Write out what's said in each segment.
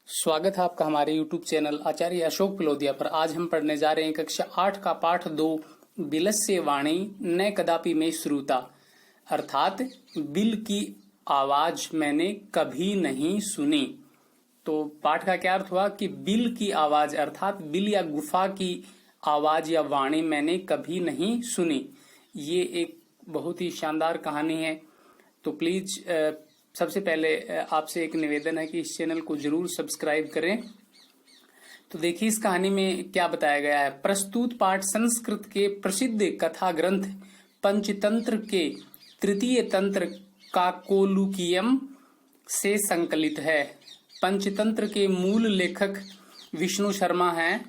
स्वागत है आपका हमारे YouTube चैनल आचार्य अशोक पिलोदिया पर। आज हम पढ़ने जा रहे हैं कक्षा 8 का पाठ 2 बिलस्य वाणी न कदापि में श्रुता, अर्थात बिल की आवाज मैंने कभी नहीं सुनी। तो पाठ का क्या अर्थ हुआ कि बिल की आवाज अर्थात बिल या गुफा की आवाज या वाणी मैंने कभी नहीं सुनी। ये एक बहुत ही शानदार कहानी है। तो प्लीज सबसे पहले आपसे एक निवेदन है कि इस चैनल को जरूर सब्सक्राइब करें। तो देखिए इस कहानी में क्या बताया गया है। प्रस्तुत पाठ संस्कृत के प्रसिद्ध कथा ग्रंथ पंचतंत्र के तृतीय तंत्र काकोलुकीयम से संकलित है। पंचतंत्र के मूल लेखक विष्णु शर्मा हैं,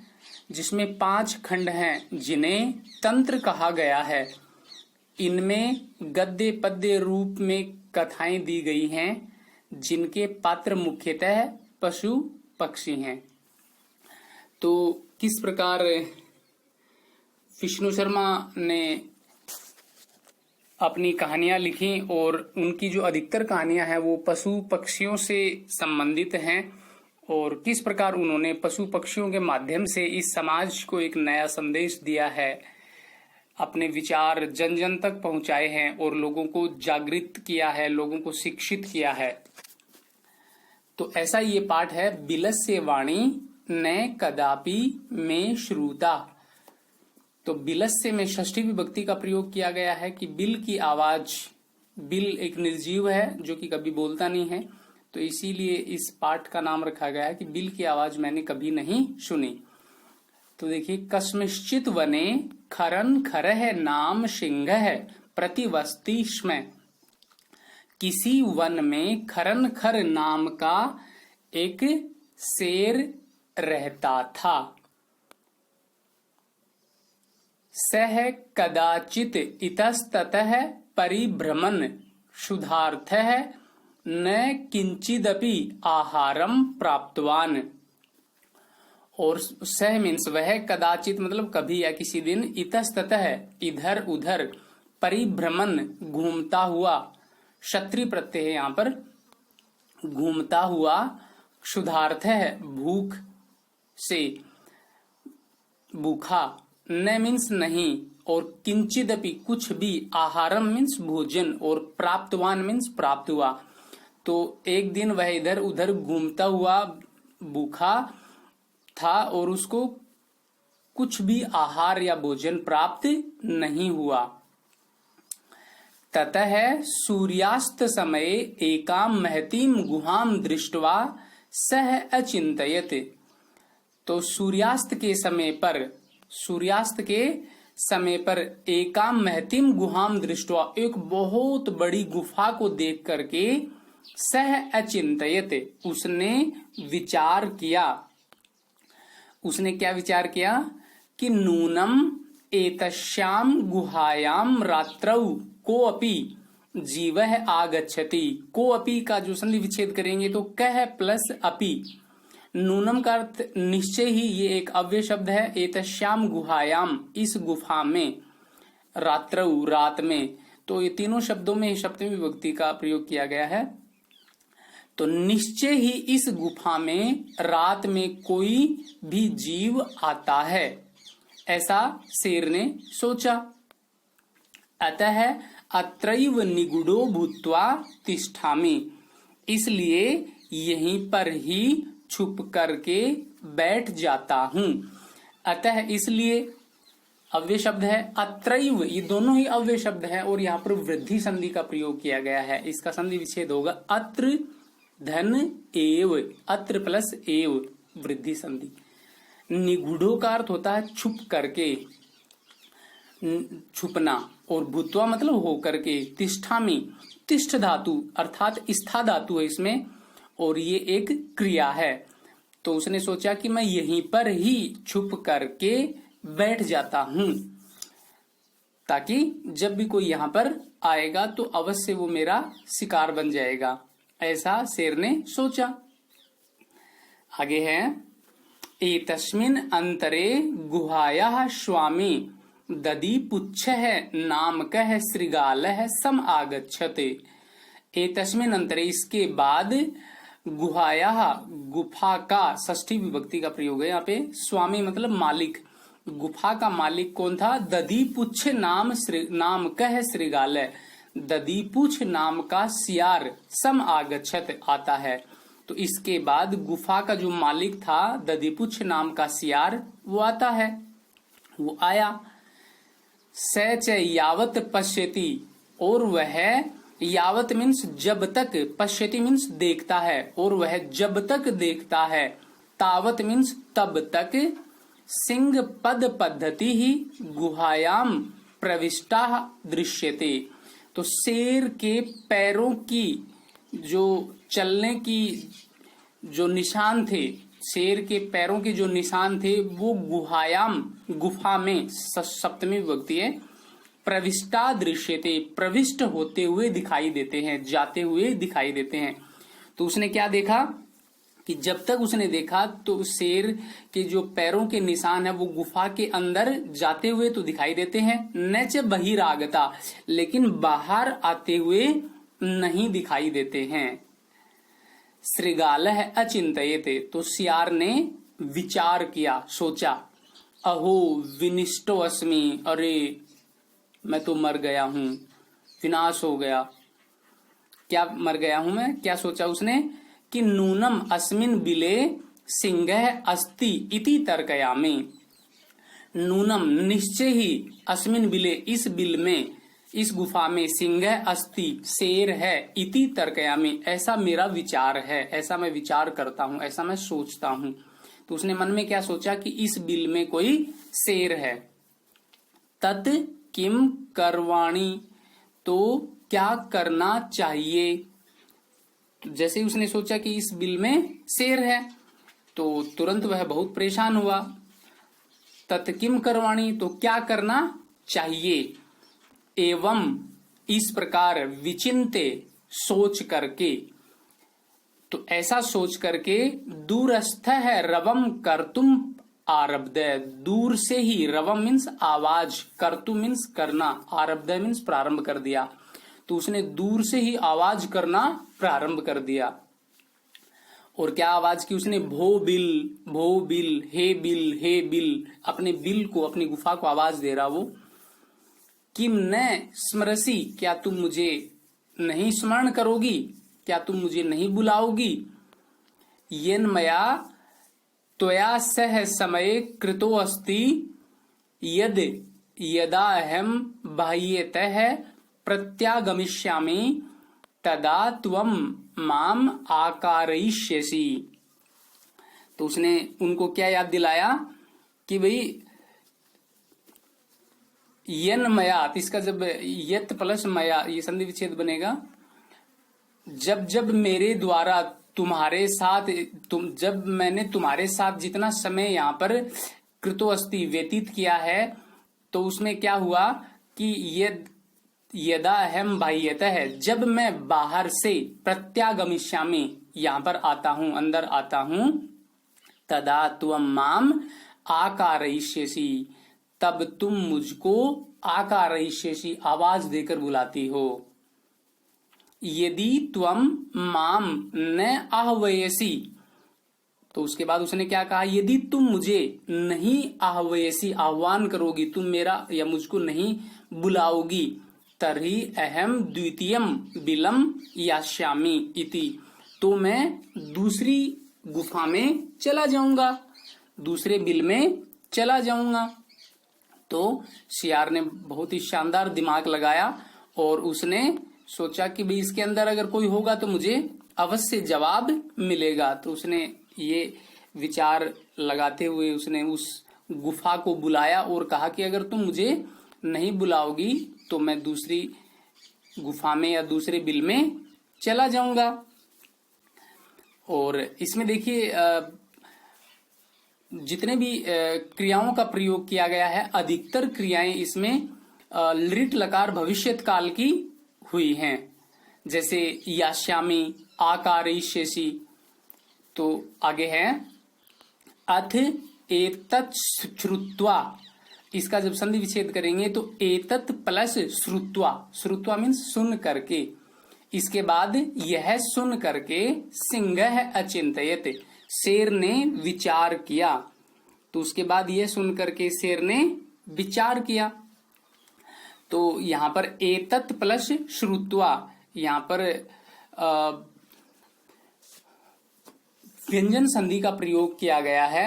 जिसमें 5 खंड हैं जिन्हें तंत्र कहा गया है। इनमें गद्य पद्य रूप में कथाएं दी गई हैं, जिनके पात्र मुख्यतः पशु पक्षी हैं। तो किस प्रकार विष्णु शर्मा ने अपनी कहानियां लिखी और उनकी जो अधिकतर कहानियां हैं वो पशु पक्षियों से संबंधित हैं, और किस प्रकार उन्होंने पशु पक्षियों के माध्यम से इस समाज को एक नया संदेश दिया है, अपने विचार जन जन तक पहुंचाए हैं और लोगों को जागृत किया है, लोगों को शिक्षित किया है। तो ऐसा ये पाठ है, बिलस्य वाणी न कदापि में श्रुता। तो बिलस्य में षष्ठी विभक्ति का प्रयोग किया गया है कि बिल की आवाज, बिल एक निर्जीव है जो कि कभी बोलता नहीं है, तो इसीलिए इस पाठ का नाम रखा गया है कि बिल की आवाज मैंने कभी नहीं सुनी। तो देखिए, कस्मिश्चित वने खरन खरह नाम सिंह है प्रतिवस्ति स्म। किसी वन में खरन खर नाम का एक शेर रहता था। सह कदाचित इतस्ततः परिभ्रमण क्षुधार्थः न किंचिदपि आहारम प्राप्तवान। और सह मीन्स वह, कदाचित मतलब कभी या किसी दिन, इतस्ततः इधर उधर, परिभ्रमण घूमता हुआ, क्षत्रिय प्रत्यय है यहाँ पर, घूमता हुआ, क्षुधार्थ है भूख से, भूखा, न मीन्स नहीं, और किंचिदपि कुछ भी, आहारम मीन्स भोजन, और प्राप्तवान मीन्स प्राप्त हुआ। तो एक दिन वह इधर उधर घूमता हुआ भूखा था और उसको कुछ भी आहार या भोजन प्राप्त नहीं हुआ। ततः सूर्यास्त समय एकाम महतीम गुहाम दृष्ट्वा सह अचिंतयत। तो सूर्यास्त के समय पर एकाम महतीम गुहाम दृष्ट्वा, एक बहुत बड़ी गुफा को देख करके, सह अचिंतयत उसने विचार किया। उसने क्या विचार किया कि नूनम एतस्याम गुहायाम रात्रौ कोऽपि जीवः आगच्छति। कोऽपि का जो संधि विच्छेद करेंगे तो कह प्लस अपि। नूनम का अर्थ निश्चय ही, ये एक अव्यय शब्द है। एतस्याम गुहायाम, इस गुफा में, रात्रौ रात में, तो ये तीनों शब्दों में सप्तमी विभक्ति का प्रयोग किया गया है। तो निश्चय ही इस गुफा में रात में कोई भी जीव आता है, ऐसा शेर ने सोचा। अतः अत्रैव निगूढ़ो भूत्वा तिष्ठामि, इसलिए यहीं पर ही छुप करके बैठ जाता हूं। अतः इसलिए अव्यय शब्द है, अत्रैव, ये दोनों ही अव्यय शब्द है, और यहाँ पर वृद्धि संधि का प्रयोग किया गया है। इसका संधि विच्छेद होगा अत्र धन एव, अत्र प्लस एव, वृद्धि संधि। निगूढ़ो का अर्थ होता है छुप करके, छुपना, और भूत्वा मतलब हो करके, तिष्ठामि, तिष्ठ धातु अर्थात स्था धातु है इसमें, और ये एक क्रिया है। तो उसने सोचा कि मैं यहीं पर ही छुप करके बैठ जाता हूं, ताकि जब भी कोई यहां पर आएगा तो अवश्य वो मेरा शिकार बन जाएगा, ऐसा शेर ने सोचा। आगे है, एतस्मिन् अंतरे गुहायाः स्वामी ददी पुच्छः नामकः श्रृगालः सम आगच्छते। एतस्मिन् अंतरे, इसके बाद, गुहाया, गुफा का षष्ठी विभक्ति का प्रयोग है यहाँ पे। स्वामी मतलब मालिक। गुफा का मालिक कौन था? दधीपुच्छ नाम कह श्रृगालय। दधीपुच्छ नाम का सियार सम आगच्छत आता है। तो इसके बाद गुफा का जो मालिक था दधीपुच्छ नाम का सियार वो आता है, वो आया। स च यावत पश्यति, और वह यावत मीन्स जब तक, पश्यति मीन्स देखता है, और वह जब तक देखता है, तावत मीन्स तब तक, सिंह पद पद्धति ही गुहायाम प्रविष्टा दृश्यते। तो शेर के पैरों की जो चलने की जो निशान थे, शेर के पैरों के जो निशान थे वो गुहायाम, गुफा में, सप्तमी विभक्ति है, प्रविष्टा दृश्यते, प्रविष्ट होते हुए दिखाई देते हैं, जाते हुए दिखाई देते हैं। तो उसने क्या देखा कि जब तक उसने देखा तो शेर के जो पैरों के निशान है वो गुफा के अंदर जाते हुए तो दिखाई देते हैं, न च बहिरागता, लेकिन बाहर आते हुए नहीं दिखाई देते हैं। श्रृगालः अचिंतयते, तो सियार ने विचार किया, सोचा। अहो विनिष्टो अस्मि, अरे मैं तो मर गया हूं, विनाश हो गया। क्या मर गया हूं मैं? क्या सोचा उसने कि नूनम अस्मिन बिले सिंहः अस्ति इति तर्कयामि। नूनम निश्चय ही, अस्मिन बिले इस बिल में, इस गुफा में, सिंहः अस्ति शेर है, इति तर्कयामि ऐसा मेरा विचार है, ऐसा मैं विचार करता हूं, ऐसा मैं सोचता हूं। तो उसने मन में क्या सोचा कि इस बिल में कोई शेर है। तत् किम करवाणी, तो क्या करना चाहिए। तो जैसे ही उसने सोचा कि इस बिल में शेर है तो तुरंत वह बहुत परेशान हुआ। तत् किम करवाणी, तो क्या करना चाहिए। एवं इस प्रकार विचिंते, सोच करके, तो ऐसा सोच करके दूरस्थ है रवम कर्तुम आरब्ध, दूर से ही, रवम मीन्स आवाज, कर्तुम मीन्स करना, आरब्ध मीन्स प्रारंभ कर दिया। तो उसने दूर से ही आवाज करना प्रारंभ कर दिया। और क्या आवाज की उसने? भो बिल, हे बिल, हे बिल, अपने बिल को, अपनी गुफा को आवाज दे रहा वो। किम न स्मरसी, क्या तुम मुझे नहीं स्मरण करोगी, क्या तुम मुझे नहीं बुलाओगी। येन मया त्वया सह समय कृतो अस्ति, यद यदा अहम बाह्यतः प्रत्यागमिष्यामि तदा त्वम माम आकारयिष्यसि। तो उसने उनको क्या याद दिलाया कि भाई यन मया, इसका जब यत प्लस मया ये संधि विच्छेद बनेगा, जब जब मेरे द्वारा तुम्हारे साथ, जब मैंने तुम्हारे साथ जितना समय यहाँ पर कृतो अस्ति व्यतीत किया है, तो उसमें क्या हुआ कि यदा अहम बाह्यतः है, जब मैं बाहर से, प्रत्यागमिष्यामि यहाँ पर आता हूं, अंदर आता हूं, तदा त्वम माम आकारयिष्यसि, तब तुम मुझको आकारयिष्यसि आवाज देकर बुलाती हो। यदि त्वम माम न आह्वयसि, तो उसके बाद उसने क्या कहा, यदि तुम मुझे नहीं आह्वयसि, आह्वान करोगी, तुम मेरा या मुझको नहीं बुलाओगी, तर्हि अहम द्वितीयम बिलम यास्यामि इति, तो मैं दूसरी गुफा में चला जाऊंगा, दूसरे बिल में चला जाऊंगा। तो सियार ने बहुत ही शानदार दिमाग लगाया और उसने सोचा कि भाई इसके अंदर अगर कोई होगा तो मुझे अवश्य जवाब मिलेगा। तो उसने ये विचार लगाते हुए उसने उस गुफा को बुलाया और कहा कि अगर तुम मुझे नहीं बुलाओगी तो मैं दूसरी गुफा में या दूसरे बिल में चला जाऊंगा। और इसमें देखिए जितने भी क्रियाओं का प्रयोग किया गया है, अधिकतर क्रियाएं इसमें लिट लकार भविष्यत काल की हुई हैं, जैसे यास्यामि, आकारयिष्यसि। तो आगे है अथ एतत् श्रुत्वा, इसका जब संधि विच्छेद करेंगे तो एतत् प्लस श्रुत्वा, श्रुत्वा मीन्स सुन करके, इसके बाद यह सुन करके सिंहः अचिंतयत, शेर ने विचार किया। तो उसके बाद यह सुन करके शेर ने विचार किया। तो यहां पर एतत् प्लस श्रुत्वा, यहां पर व्यंजन संधि का प्रयोग किया गया है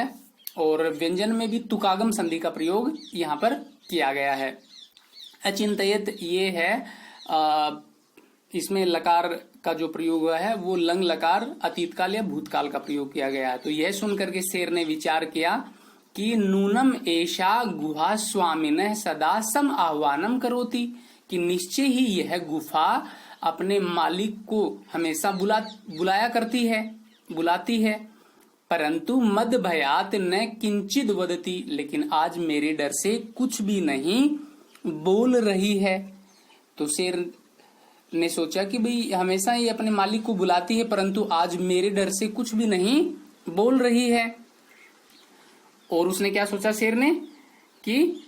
और व्यंजन में भी तुकागम संधि का प्रयोग यहां पर किया गया है। अचिंतयत ये है, इसमें लकार का जो प्रयोग हुआ है वो लंग लकार अतीत काल या भूतकाल का प्रयोग किया गया है। तो यह सुनकर के शेर ने विचार किया कि नूनम एषा गुहा स्वामिनः सदा सम आह्वानम करोति, कि निश्चय ही यह गुफा अपने मालिक को हमेशा बुलाया करती है, बुलाती है। परंतु मद भयात न किंचित वदती, लेकिन आज मेरे डर से कुछ भी नहीं बोल रही है। तो शेर ने सोचा कि भाई हमेशा ही अपने मालिक को बुलाती है, परंतु आज मेरे डर से कुछ भी नहीं बोल रही है। और उसने क्या सोचा शेर ने कि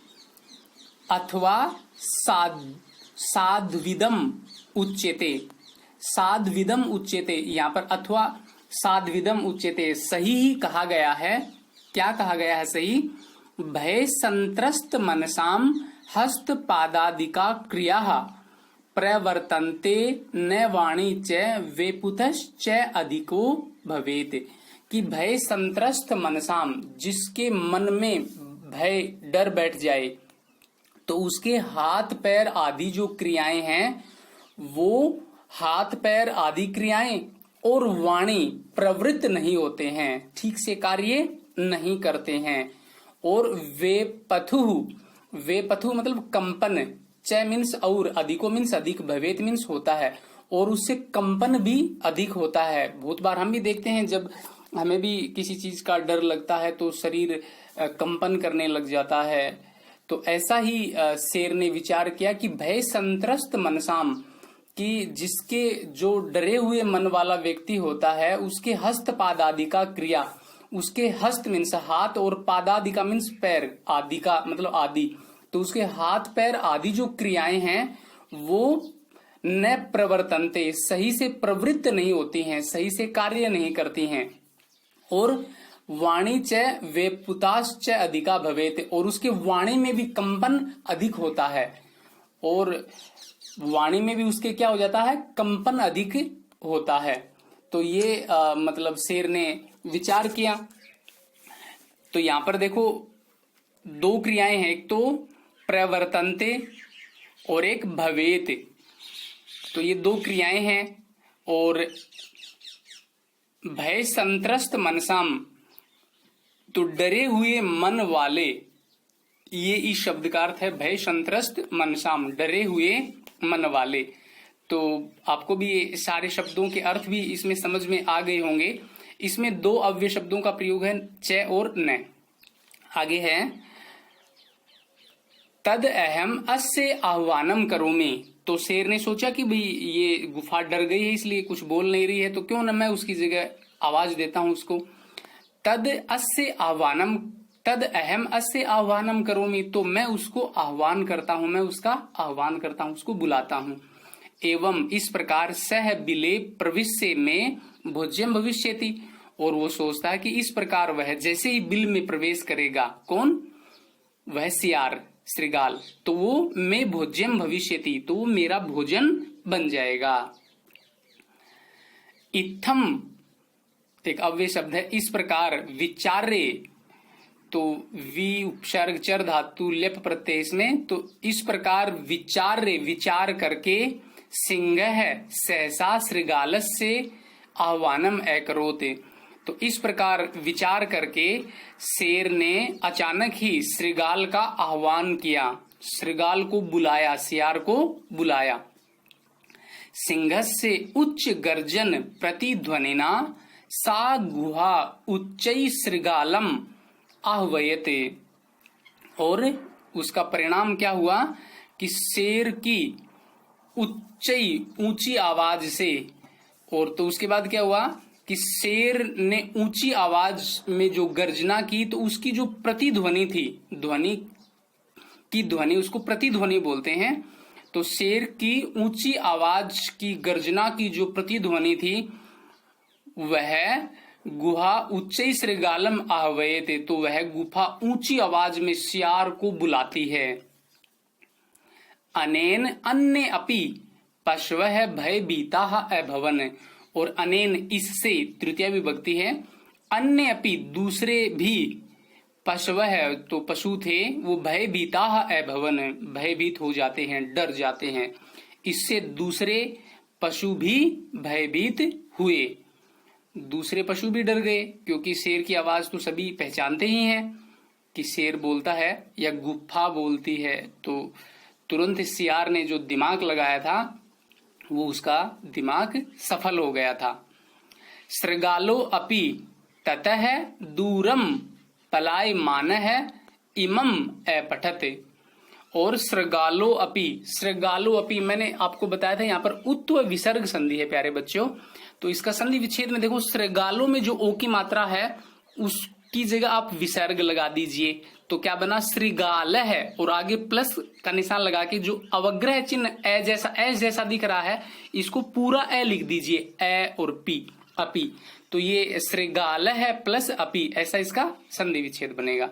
अथवा साध्विदम उच्यते, साध्विदम उच्यते, यहां पर अथवा साध्विदम उच्यते सही ही कहा गया है। क्या कहा गया है सही? भय संत्रस्त मनसाम हस्त पादादिका क्रिया प्रवर्तन्ते न वाणी च वेपुतश्च अधिको भवेत, कि भय संत्रस्त मनसाम, जिसके मन में भय डर बैठ जाए तो उसके हाथ पैर आदि जो क्रियाएं हैं वो हाथ पैर आदि क्रियाएं और वाणी प्रवृत्त नहीं होते हैं, ठीक से कार्य नहीं करते हैं। और वे पथु मतलब कंपन, च मीन्स और, अधिको मीन्स अधिक, भवेत मीन्स होता है, और उससे कंपन भी अधिक होता है। बहुत बार हम भी देखते हैं जब हमें भी किसी चीज का डर लगता है तो शरीर कंपन करने लग जाता है। तो ऐसा ही शेर ने विचार किया कि भय संत्रस्त मनसाम, कि जिसके जो डरे हुए मन वाला व्यक्ति होता है उसके हस्त पादादि का क्रिया, उसके हस्त मीन्स हाथ और पादादि का मीन्स पैर, आदि का मतलब आदि, तो उसके हाथ पैर आदि जो क्रियाएं हैं वो न प्रवर्तनते, सही से प्रवृत्त नहीं होती हैं, सही से कार्य नहीं करती हैं। और वाणी च वेपुताश्च अधिका भवेत, और उसके वाणी में भी कंपन अधिक होता है, और वाणी में भी उसके क्या हो जाता है, कंपन अधिक होता है। तो ये मतलब शेर ने विचार किया। तो यहां पर देखो दो क्रियाएं हैं, एक तो प्रवर्तन्ते और एक भवेत। तो ये दो क्रियाएं हैं। और भय संत्रस्त मनसाम, तो डरे हुए मन वाले, ये इस शब्द का अर्थ है भय संत्रस्त मनसाम, डरे हुए मन वाले। तो आपको भी ये सारे शब्दों के अर्थ भी इसमें समझ में आ गए होंगे। इसमें दो अव्यय शब्दों का प्रयोग है, च और न। आगे है तद अहम अस्य आह्वानम करोमि। तो शेर ने सोचा कि भाई ये गुफा डर गई है इसलिए कुछ बोल नहीं रही है, तो क्यों न मैं उसकी जगह आवाज देता हूं उसको। तद अहम अस्य आह्वानम करोमि, तो मैं उसको आह्वान करता हूं, मैं उसका आह्वान करता हूं, उसको बुलाता हूं। एवं इस प्रकार सह बिले प्रविश्य में भोज्यम भविष्यति, और वो सोचता है कि इस प्रकार वह जैसे ही बिल में प्रवेश करेगा, कौन? वह सियार, श्रृगाल, तो वो मैं भोज्यम भविष्यति, तो वो मेरा भोजन बन जाएगा। इत्थम एक अव्यय शब्द है, इस प्रकार विचार्य, तो वि उपसर्ग चर धातु लेप प्रत्यय इसमें, तो इस प्रकार विचार्य, विचार करके सिंहः सहसा श्रृगालस्य आह्वानम अकरोते, तो इस प्रकार विचार करके शेर ने अचानक ही श्रृगाल का आह्वान किया, श्रृगाल को बुलाया, सियार को बुलाया। सिंहस्य उच्च गर्जन प्रतिध्वनिना सा गुहा उच्चै श्रृगालम आह्वयते, और उसका परिणाम क्या हुआ कि शेर की उच्चई ऊंची आवाज से, और तो उसके बाद क्या हुआ कि शेर ने ऊंची आवाज में जो गर्जना की, तो उसकी जो प्रतिध्वनि थी, ध्वनि की ध्वनि उसको प्रतिध्वनि बोलते हैं, तो शेर की ऊंची आवाज की गर्जना की जो प्रतिध्वनि थी वह गुहा उच्च श्रृगालम आहवये थे, तो वह गुफा ऊंची आवाज में सियार को बुलाती है। अनेन अन्य अपि पशवः भयभीताः अभवन, और अनेन इससे तृतीय विभक्ति है, अन्य अपि दूसरे भी, पशवः तो पशु थे, वो भयभीताः अभवन भयभीत हो जाते हैं, डर जाते हैं। इससे दूसरे पशु भी भयभीत हुए, दूसरे पशु भी डर गए, क्योंकि शेर की आवाज तो सभी पहचानते ही हैं कि शेर बोलता है या गुफा बोलती है। तो तुरंत सियार ने जो दिमाग लगाया था वो उसका दिमाग सफल हो गया था। श्रृगालो अपि ततः दूरम पलायमानः इमम अपठत, और श्रृगालो अपि मैंने आपको बताया था यहाँ पर उत्व विसर्ग संधि है प्यारे बच्चों। तो इसका संधि विच्छेद में देखो, श्रृगालो में जो ओ की मात्रा है उसकी जगह आप विसर्ग लगा दीजिए, तो क्या बना, श्रृगाल है, और आगे प्लस का निशान लगा के जो अवग्रह चिन्ह एस जैसा दिख रहा है इसको पूरा ए लिख दीजिए, ए और पी, अपी। तो ये श्रृगाल है प्लस अपी, ऐसा इसका संधि विच्छेद बनेगा।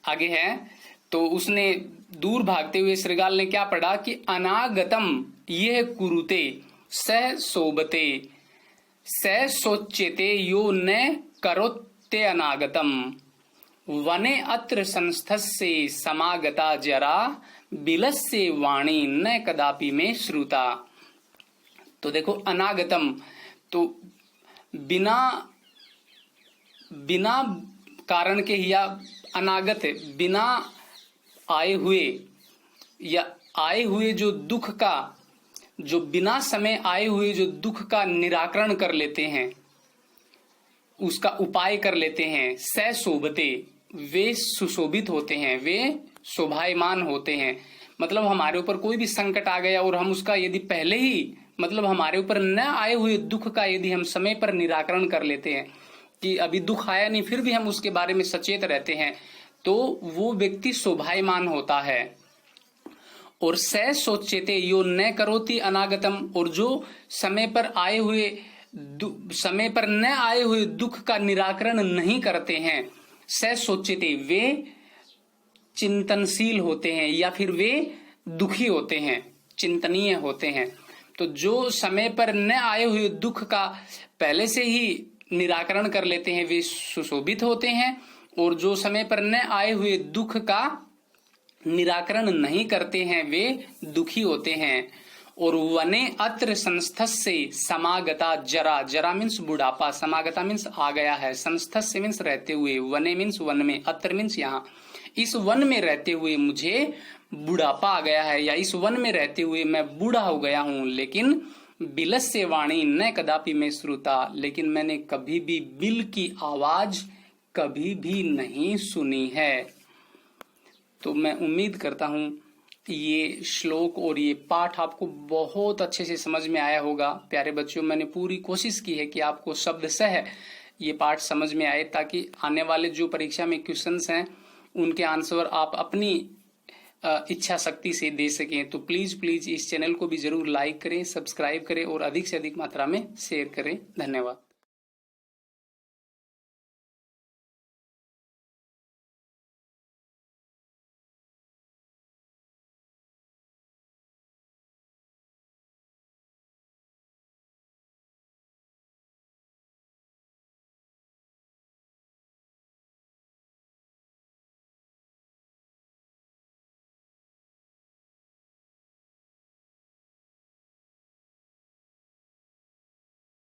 आगे है, तो उसने दूर भागते हुए श्रृगाल ने क्या पढ़ा कि अनागतम यह कुरुते सह सोबते स सोच्यते यो न करोत्ते अनागतम वने अत्र संस्थस्य समागता जरा बिलस्य वाणी न कदापि में श्रुता। तो देखो अनागतम, तो बिना कारण के, या अनागत बिना आए हुए, या आए हुए जो दुख का, जो बिना समय आए हुए जो दुख का निराकरण कर लेते हैं, उसका उपाय कर लेते हैं। स शोभते, वे सुशोभित होते हैं, वे शोभायमान होते हैं। मतलब हमारे ऊपर कोई भी संकट आ गया और हम उसका यदि पहले ही, मतलब हमारे ऊपर न आए हुए दुख का यदि हम समय पर निराकरण कर लेते हैं, कि अभी दुख आया नहीं फिर भी हम उसके बारे में सचेत रहते हैं, तो वो व्यक्ति शोभायमान होता है। और स सोचते यो न करोति अनागतम, और जो समय पर न आए हुए दुख का निराकरण नहीं करते हैं, स सोचते वे चिंतनशील होते हैं, या फिर वे दुखी होते हैं, चिंतनीय होते हैं। तो जो समय पर न आए हुए दुख का पहले से ही निराकरण कर लेते हैं वे सुशोभित होते हैं, और जो समय पर न आए हुए दुख का निराकरण नहीं करते हैं वे दुखी होते हैं। और वने अत्र संस्थस्य समागता जरा, जरा मीन्स बुढ़ापा, समागता मीन्स आ गया है, संस्थस्य मीन्स रहते हुए, वने मीन्स वन में, अत्र मीन्स यहाँ, इस वन में रहते हुए मुझे बुढ़ापा आ गया है, या इस वन में रहते हुए मैं बूढ़ा हो गया हूं। लेकिन बिलस्य वाणी न कदापि में श्रुता, लेकिन मैंने कभी भी बिल की आवाज कभी भी नहीं सुनी है। तो मैं उम्मीद करता हूं ये श्लोक और ये पाठ आपको बहुत अच्छे से समझ में आया होगा। प्यारे बच्चों, मैंने पूरी कोशिश की है कि आपको शब्द सह ये पाठ समझ में आए, ताकि आने वाले जो परीक्षा में क्वेश्चंस हैं उनके आंसर आप अपनी इच्छा शक्ति से दे सकें। तो प्लीज इस चैनल को भी जरूर लाइक करें, सब्सक्राइब करें और अधिक से अधिक मात्रा में शेयर करें। धन्यवाद।